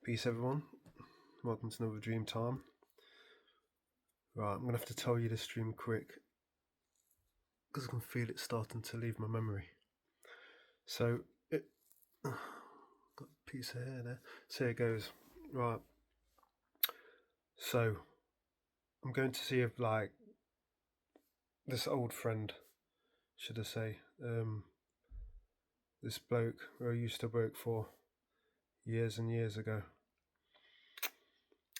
Peace everyone, welcome to another Dreamtime. Right, I'm gonna have to tell you this stream quick because I can feel it starting to leave my memory. So, got a piece of hair there. So here it goes. Right, so I'm going to see if this old friend, should I say, this bloke who I used to work for years and years ago.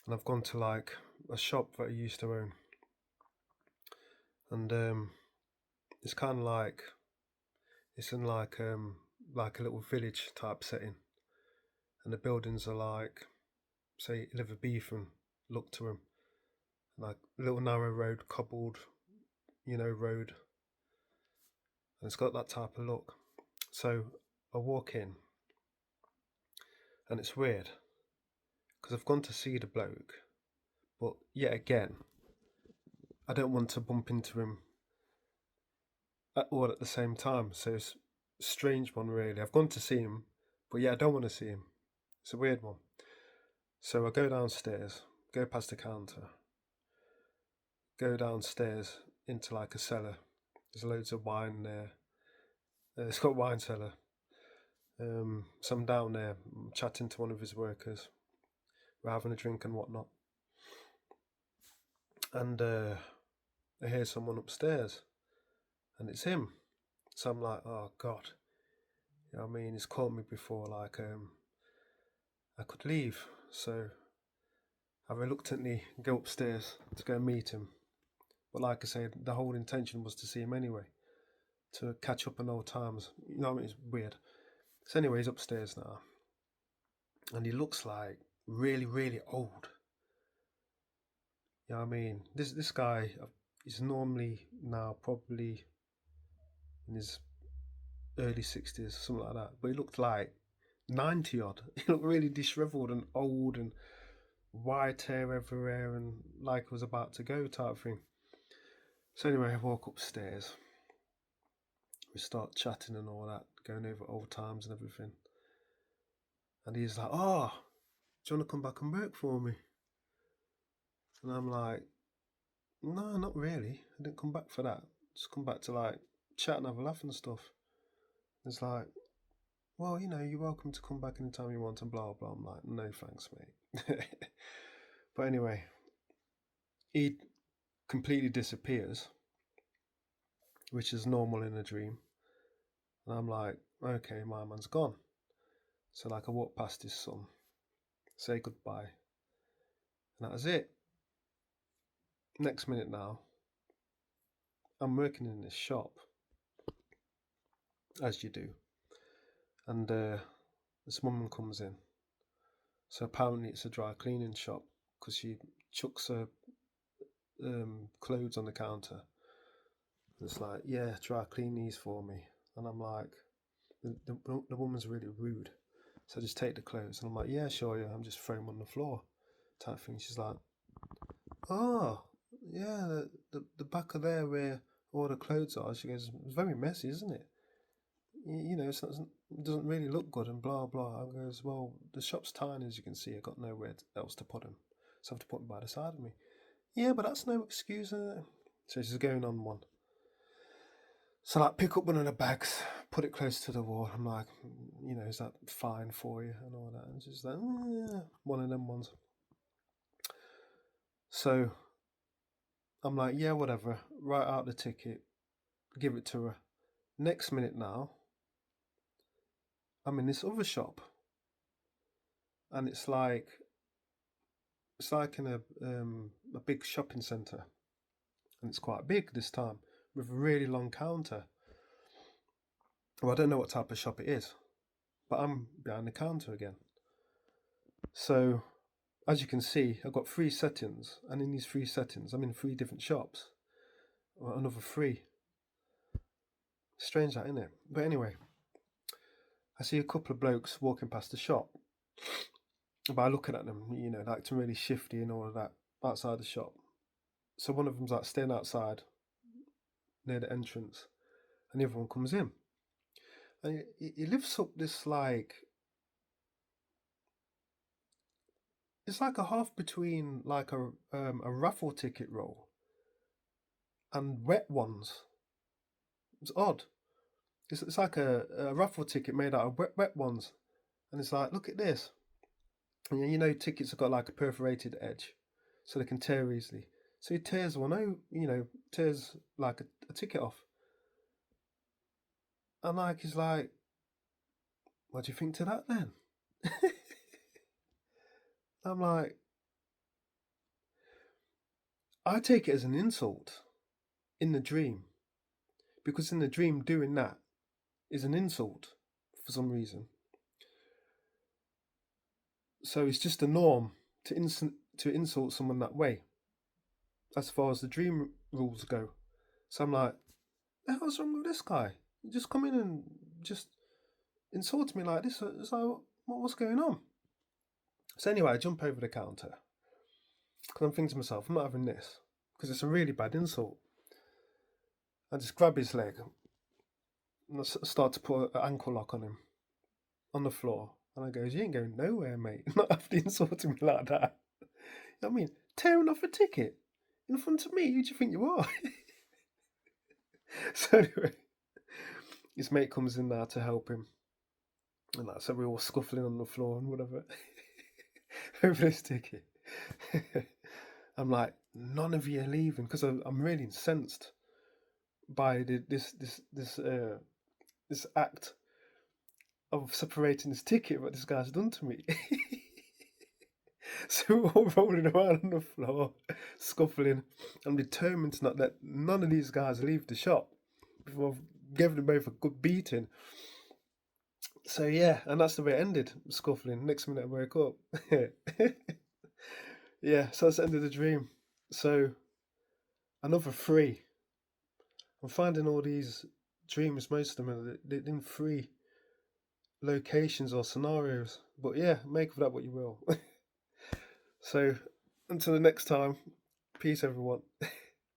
And I've gone to a shop that I used to own. And it's kind of it's in a little village type setting, and the buildings are say Elizabethan look to them, like a little narrow road, cobbled, road, and it's got that type of look. So I walk in, and it's weird because I've gone to see the bloke, but yet again, I don't want to bump into him all at the same time. So it's a strange one, really. I've gone to see him, but yeah, I don't want to see him. It's a weird one. So I go downstairs, go past the counter, go downstairs into like a cellar. There's loads of wine there. It's got a wine cellar. So I'm down there chatting to one of his workers. We're having a drink and whatnot. And I hear someone upstairs, and it's him. So I'm like, oh God. You know what I mean? He's called me before, I could leave. So I reluctantly go upstairs to go meet him. But like I said, the whole intention was to see him anyway, to catch up on old times. You know what I mean? It's weird. So anyway, he's upstairs now, and he looks like really, really old. You know what I mean? This guy is normally now probably in his early 60s, something like that. But he looked like 90 odd. He looked really disheveled and old and white hair everywhere and like he was about to go type thing. So anyway, I walk upstairs. We start chatting and all that, going over old times and everything. And he's like, oh, do you want to come back and work for me? And I'm like, no, not really. I didn't come back for that. Just come back to chat and have a laugh and stuff. It's like, well, you're welcome to come back anytime you want and blah, blah. I'm like, no thanks, mate. But anyway, he completely disappears, which is normal in a dream. And I'm like, okay, my man's gone. So I walk past his son, say goodbye, and that was it. Next minute now, I'm working in this shop, as you do, and this woman comes in. So apparently it's a dry cleaning shop because she chucks her clothes on the counter. It's like, yeah, dry clean these for me. And I'm like, the woman's really rude. So I just take the clothes and I'm like, yeah, sure, yeah, I'm just throwing them on the floor type thing. She's like, oh, yeah, the back of there where all the clothes are. She goes, it's very messy, isn't it? It doesn't really look good and blah, blah. I goes, well, the shop's tiny, as you can see. I got nowhere else to put them. So I have to put them by the side of me. Yeah, but that's no excuse. So she's going on one. So pick up one of the bags, put it close to the wall. I'm like, is that fine for you and all that? And she's like, yeah, one of them ones. So I'm like, yeah, whatever. Write out the ticket, give it to her. Next minute now, I'm in this other shop, and it's like in a big shopping centre, and it's quite big this time with a really long counter. Well, I don't know what type of shop it is, but I'm behind the counter again. So as you can see, I've got 3 settings, and in these 3 settings, I'm in 3 different shops. Or another 3. Strange that, isn't it? But anyway, I see a couple of blokes walking past the shop. By looking at them, acting really shifty and all of that outside the shop. So one of them's staying outside near the entrance, and the other one comes in. And he lifts up this it's like a half between like a raffle ticket roll and wet ones. It's odd. It's like a raffle ticket made out of wet ones, and it's like, look at this. And you know, tickets have got like a perforated edge, so they can tear easily. So he tears one out, tears like a ticket off, and like he's like, "What do you think to that then?" I'm like, I take it as an insult in the dream, because in the dream doing that is an insult for some reason. So it's just a norm to insult someone that way, as far as the dream rules go. So I'm like, the hell's wrong with this guy? You just come in and just insult me like this. It's like, what's going on? So anyway, I jump over the counter because I'm thinking to myself, I'm not having this because it's a really bad insult. I just grab his leg and I start to put an ankle lock on him on the floor. And I goes, you ain't going nowhere, mate. Not after insulting me like that. I mean, tearing off a ticket in front of me. Who do you think you are? So anyway, his mate comes in there to help him. And like, so we're all scuffling on the floor and whatever over this ticket. I'm like, none of you are leaving because I'm really incensed by this act of separating this ticket what this guy's done to me. So we're all rolling around on the floor, scuffling. I'm determined to not let none of these guys leave the shop before I've given them both a good beating. So yeah, and that's the way it ended, scuffling. Next minute I woke up. Yeah, so that's the end of the dream. So another three. I'm finding all these dreams, most of them are in three locations or scenarios. But yeah, make of that what you will. So until the next time, peace everyone.